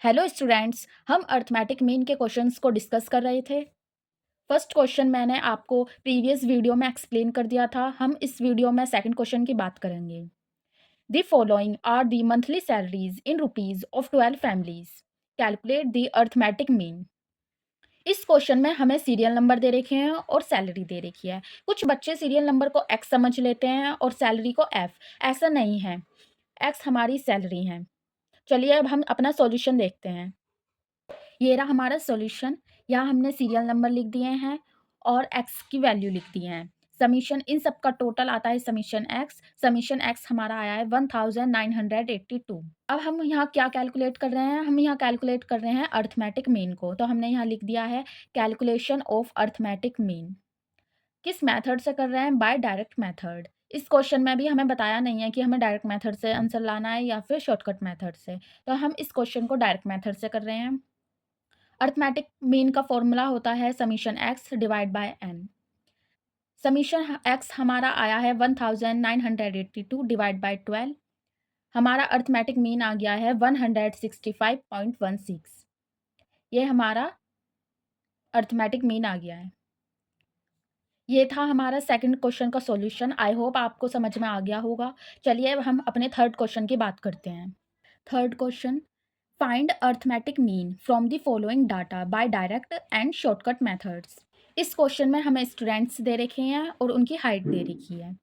Hello students, हम arithmetic mean के questions को डिस्कस कर रहे थे। फर्स्ट क्वेश्चन मैंने आपको प्रीवियस वीडियो में एक्सप्लेन कर दिया था। हम इस वीडियो में सेकंड क्वेश्चन की बात करेंगे। The following are the monthly salaries in rupees of 12 families. Calculate the arithmetic mean. इस क्वेश्चन में हमें सीरियल नंबर दे रखे हैं और सैलरी दे रखी है। कुछ बच्चे सीरियल नंबर को एक्स समझ लेते हैं और सैलरी को एफ। ऐसा नहीं है, एक्स हमारी सैलरी है। चलिए अब हम अपना सॉल्यूशन देखते हैं। ये रहा हमारा सॉल्यूशन। यहाँ हमने सीरियल नंबर लिख दिए हैं और एक्स की वैल्यू लिख दी है। समीशन इन सब का टोटल आता है समीशन एक्स। समीशन एक्स हमारा आया है 1982। अब हम यहाँ क्या कैलकुलेट कर रहे हैं? हम यहाँ कैलकुलेट कर रहे हैं अर्थमेटिक मीन को। तो हमने यहाँ लिख दिया है कैलकुलेशन ऑफ अर्थमेटिक मीन। किस मेथड से कर रहे हैं? By direct method. इस क्वेश्चन में भी हमें बताया नहीं है कि हमें डायरेक्ट मेथड से आंसर लाना है या फिर शॉर्टकट मेथड से। तो हम इस क्वेश्चन को डायरेक्ट मेथड से कर रहे हैं। अर्थमेटिक मीन का फॉर्मूला होता है summation x divide by n. Summation x हमारा आया है 1982 डिवाइड बाय 12। हमारा अर्थमेटिक मीन आ गया है 165.16। ये हमारा अर्थमेटिक मीन आ गया है। ये था हमारा सेकंड क्वेश्चन का सॉल्यूशन। आई होप आपको समझ में आ गया होगा। चलिए अब हम अपने थर्ड क्वेश्चन की बात करते हैं। Third question, find arithmetic mean from the following data by direct and shortcut methods. इस क्वेश्चन में हमें स्टूडेंट्स दे रखे हैं और उनकी हाइट दे रखी है।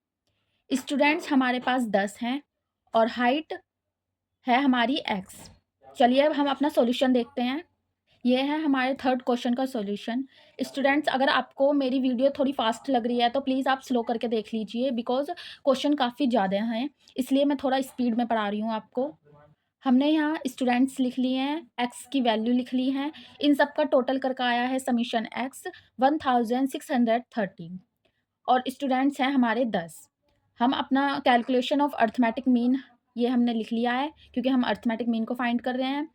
स्टूडेंट्स हमारे पास 10 हैं और हाइट है हमारी एक्स। चलिए अब हम अपना सॉल्यूशन देखते हैं। ये है हमारे थर्ड क्वेश्चन का सॉल्यूशन। स्टूडेंट्स, अगर आपको मेरी वीडियो थोड़ी फास्ट लग रही है तो प्लीज़ आप स्लो करके देख लीजिए, बिकॉज क्वेश्चन काफ़ी ज़्यादा हैं, इसलिए मैं थोड़ा स्पीड में पढ़ा रही हूँ आपको। हमने यहाँ स्टूडेंट्स लिख लिए हैं, एक्स की वैल्यू लिख ली है। इन सब का टोटल करके आया है समीशन एक्स 1630 और स्टूडेंट्स हैं हमारे 10। हम अपना कैलकुलेशन ऑफ अर्थमेटिक मीन ये हमने लिख लिया है क्योंकि हम अर्थमेटिक मीन को फाइंड कर रहे हैं।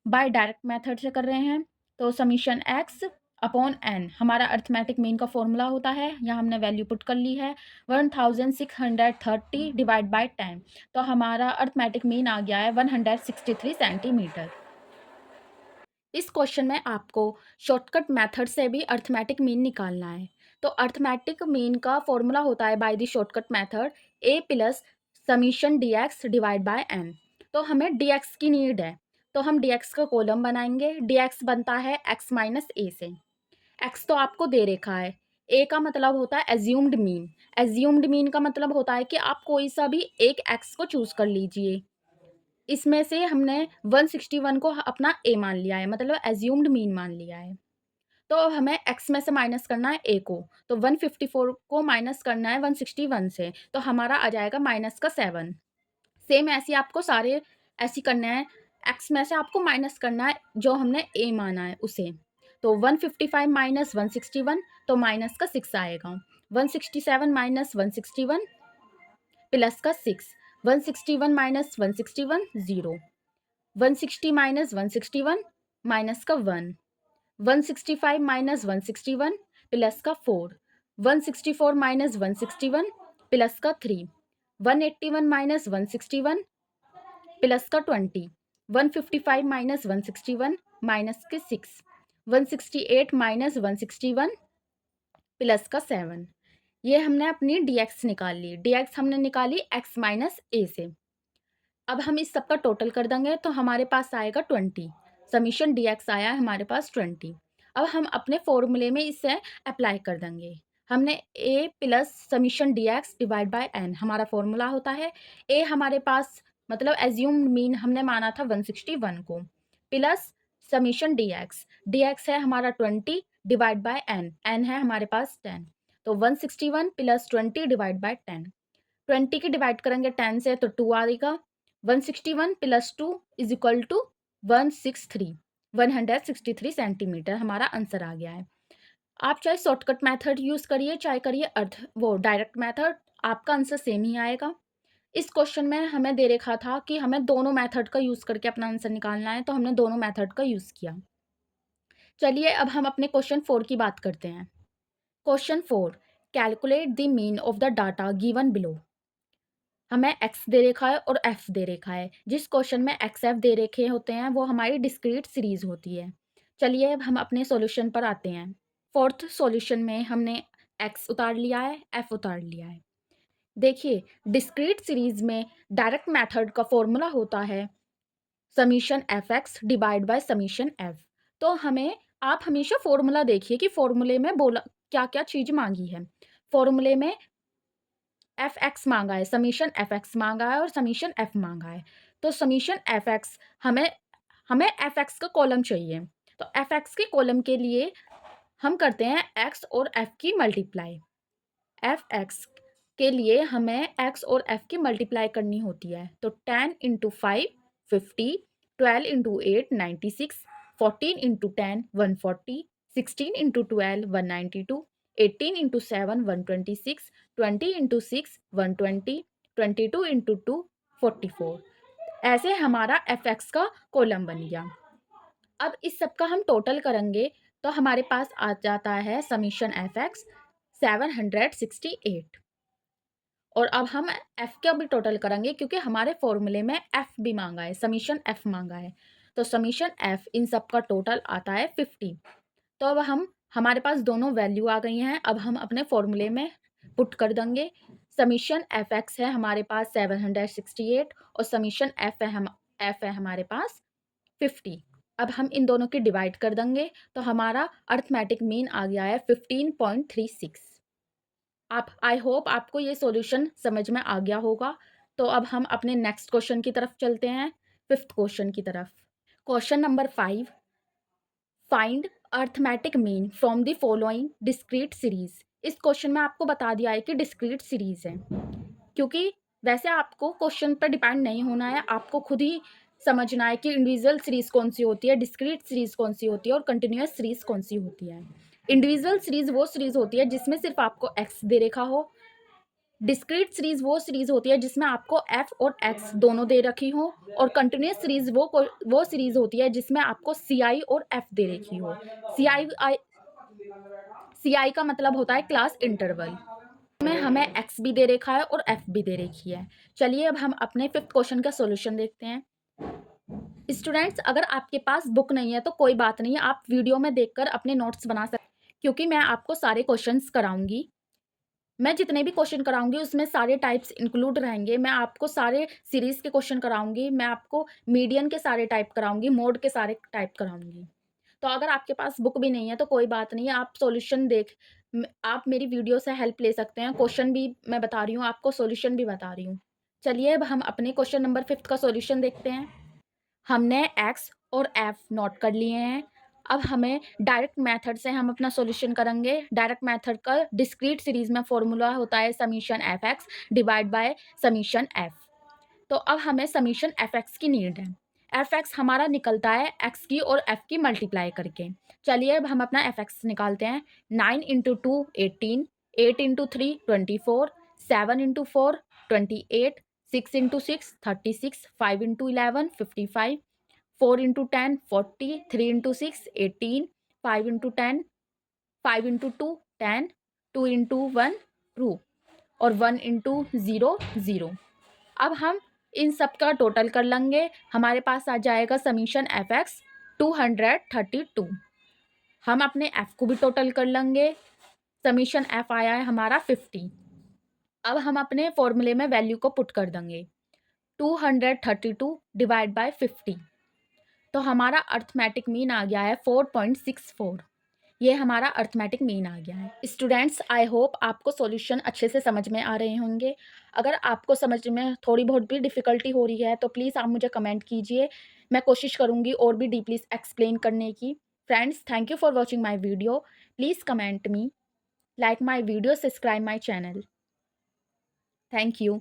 बाय डायरेक्ट मेथड से कर रहे हैं। तो समीशन एक्स अपॉन एन हमारा अर्थमेटिक मीन का फॉर्मूला होता है। यहाँ हमने वैल्यू पुट कर ली है 1630 डिवाइड बाय 10। तो हमारा अर्थमेटिक मीन आ गया है 163 सेंटीमीटर। इस क्वेश्चन में आपको शॉर्टकट मेथड से भी अर्थमेटिक मीन निकालना है। तो अर्थमेटिक मीन का फॉर्मूला होता है by the shortcut method a plus summation D x divide by n. तो हमें डी एक्स की नीड है, तो हम डी एक्स का कॉलम बनाएंगे। डी एक्स बनता है एक्स माइनस ए से। एक्स तो आपको दे रखा है। ए का मतलब होता है एज्यूम्ड मीन। एज्यूम्ड मीन का मतलब होता है कि आप कोई सा भी एक एक्स को चूज कर लीजिए। इसमें से हमने 161 को अपना ए मान लिया है, मतलब एज्यूम्ड मीन मान लिया है। तो अब हमें एक्स में से माइनस करना है ए को। तो 154 को माइनस करना है 161 से, तो हमारा आ जाएगा माइनस का 7। सेम ऐसे आपको सारे ऐसे करना है। एक्स में से आपको माइनस करना है जो हमने ए माना है उसे। तो 155 माइनस 161, तो माइनस का 6 आएगा। 167 माइनस 161 प्लस का 6। 161 माइनस 161 0। 160 माइनस 161 माइनस का 1। 165 माइनस 161 प्लस का 4। 164 माइनस 161 प्लस का 3। 181 माइनस 161 प्लस का 20। 155 माइनस 161 माइनस के 6। 168 माइनस 161 प्लस का 7। ये हमने अपनी डी एक्स निकाल ली। डी एक्स हमने निकाली एक्स माइनस ए से। अब हम इस सब का टोटल कर देंगे तो हमारे पास आएगा 20। समीशन डी एक्स आया है हमारे पास 20। अब हम अपने फॉर्मूले में इसे अप्लाई कर देंगे। हमने A plus summation D x divide by N हमारा फॉर्मूला होता है। ए हमारे पास मतलब एज्यूम्ड मीन हमने माना था 161 को, प्लस समीशन डी एक्स है हमारा 20 डिवाइड बाय एन, एन है हमारे पास 10। तो 161 प्लस 20 डिवाइड बाय 10। 20 की डिवाइड करेंगे 10 से तो 2 आएगा। 161 plus 2 is equal to 163 centimetre हमारा आंसर आ गया है। आप चाहे शॉर्टकट मेथड यूज़ करिए चाहे करिए डायरेक्ट मेथड, आपका आंसर सेम ही आएगा। इस क्वेश्चन में हमें दे रखा था कि हमें दोनों मेथड का यूज़ करके अपना आंसर निकालना है, तो हमने दोनों मेथड का यूज़ किया। चलिए अब हम अपने क्वेश्चन 4 की बात करते हैं। Question 4, calculate the mean of the data given below. हमें एक्स दे रखा है और एफ दे रखा है। जिस क्वेश्चन में एक्स एफ दे रखे होते हैं वो हमारी डिस्क्रीट सीरीज होती है। चलिए अब हम अपने सॉल्यूशन पर आते हैं। फोर्थ सॉल्यूशन में हमने एक्स उतार लिया है, एफ उतार लिया है। देखिए, डिस्क्रीट सीरीज में डायरेक्ट मेथड का फॉर्मूला होता है summation F x divide bye summation F. तो हमें आप हमेशा फॉर्मूला देखिए कि फॉर्मूले में बोला क्या क्या चीज मांगी है। फॉर्मूले में एफ एक्स मांगा है, समीशन एफ एक्स मांगा है और समीशन एफ मांगा है। तो समीशन एफ एक्स हमें हमें एफ एक्स का कॉलम चाहिए। तो एफ एक्स के कॉलम के लिए हम करते हैं एक्स और एफ की मल्टीप्लाई। एफ एक्स के लिए हमें एक्स और एफ की मल्टीप्लाई करनी होती है। तो 10 into 5 50, 12 into 8 96, 14 into 10 140, 16 into 12 192, 18 into 7 126, 20 into 6 120, 22 into 2 44। ऐसे हमारा एफ एक्स का कॉलम बन गया। अब इस सब का हम टोटल करेंगे तो हमारे पास आ जाता है समीशन एफ एक्स 768। और अब हम एफ का भी टोटल करेंगे क्योंकि हमारे फॉर्मूले में एफ भी मांगा है, समीशन एफ मांगा है। तो समीशन एफ इन सब का टोटल आता है 50। तो अब हमारे पास दोनों वैल्यू आ गई हैं। अब हम अपने फॉर्मूले में पुट कर देंगे। समीशन एफ एक्स है हमारे पास 768 और समीशन एफ है हमारे पास 50। अब हम इन दोनों की डिवाइड कर देंगे तो हमारा अर्थमेटिक मीन आ गया है 15.36। आप आई होप आपको ये सॉल्यूशन समझ में आ गया होगा। तो अब हम अपने नेक्स्ट क्वेश्चन की तरफ चलते हैं, फिफ्थ क्वेश्चन की तरफ। Question number 5, find arithmetic mean from the following discrete series. इस क्वेश्चन में आपको बता दिया है कि डिस्क्रीट सीरीज है, क्योंकि वैसे आपको क्वेश्चन पर डिपेंड नहीं होना है, आपको खुद ही समझना है कि इंडिविजुअल सीरीज कौन सी होती है, डिस्क्रीट सीरीज कौन सी होती है और कंटिन्यूअस सीरीज कौन सी होती है। इंडिविजुअल सीरीज वो सीरीज होती है जिसमें सिर्फ आपको एक्स दे रखा हो। डिस्क्रीट सीरीज वो सीरीज होती है जिसमें आपको एफ और एक्स दोनों दे रखी हो। और कंटिन्यूअस सीरीज वो सीरीज होती है जिसमें आपको सी आई और एफ दे रखी हो। सी आई का मतलब होता है क्लास इंटरवल में हमें एक्स भी दे रखा है और एफ भी दे रखी है। चलिए अब हम अपने फिफ्थ क्वेश्चन का सॉल्यूशन देखते हैं। स्टूडेंट्स, अगर आपके पास बुक नहीं है तो कोई बात नहीं है, आप वीडियो में देखकर अपने नोट्स बना सकते हैं, क्योंकि मैं आपको सारे क्वेश्चंस कराऊंगी। मैं जितने भी क्वेश्चन कराऊंगी उसमें सारे टाइप्स इंक्लूड रहेंगे। मैं आपको सारे सीरीज के क्वेश्चन कराऊंगी, मैं आपको मीडियन के सारे टाइप कराऊंगी, मोड के सारे टाइप कराऊंगी। तो अगर आपके पास बुक भी नहीं है तो कोई बात नहीं है, आप सॉल्यूशन आप मेरी वीडियो से हेल्प ले सकते हैं। क्वेश्चन भी मैं बता रही हूँ आपको, सॉल्यूशन भी बता रही हूँ। चलिए अब हम अपने क्वेश्चन नंबर 5 का सॉल्यूशन देखते हैं। हमने एक्स और एफ नोट कर लिए हैं। अब हमें डायरेक्ट मेथड से हम अपना सॉल्यूशन करेंगे। डायरेक्ट मेथड का डिस्क्रीट सीरीज में फॉर्मूला होता है summation F x divide bye summation F. तो अब हमें समीशन एफ एक्स की नीड है। एफ एक्स हमारा निकलता है एक्स की और एफ की मल्टीप्लाई करके। चलिए अब हम अपना एफ एक्स निकालते हैं। 9 into 2 18, 8 into 3 24, 7 into 4 28, 6 into 6 36, 5 into 11 55, 4 into 10 40, 3 into 6 18, 5 into 10 5 into 2 10, 2 into 1 2 और 1 इंटू 0 0। अब हम इन सब का टोटल कर लेंगे। हमारे पास आ जाएगा समीशन एफ एक्स 232। हम अपने एफ को भी टोटल कर लेंगे। समीशन एफ आया है हमारा 50। अब हम अपने फॉर्मूले में वैल्यू को पुट कर देंगे 232 डिवाइड बाय 50। तो हमारा अर्थमेटिक मीन आ गया है 4.64। ये हमारा अर्थमेटिक मीन आ गया है। स्टूडेंट्स, आई होप आपको सॉल्यूशन अच्छे से समझ में आ रहे होंगे। अगर आपको समझ में थोड़ी बहुत भी डिफ़िकल्टी हो रही है तो प्लीज़ आप मुझे कमेंट कीजिए। मैं कोशिश करूँगी और भी डीपली एक्सप्लेन करने की। Friends, thank you for watching my video. Please comment me, like my video, subscribe my channel. Thank you.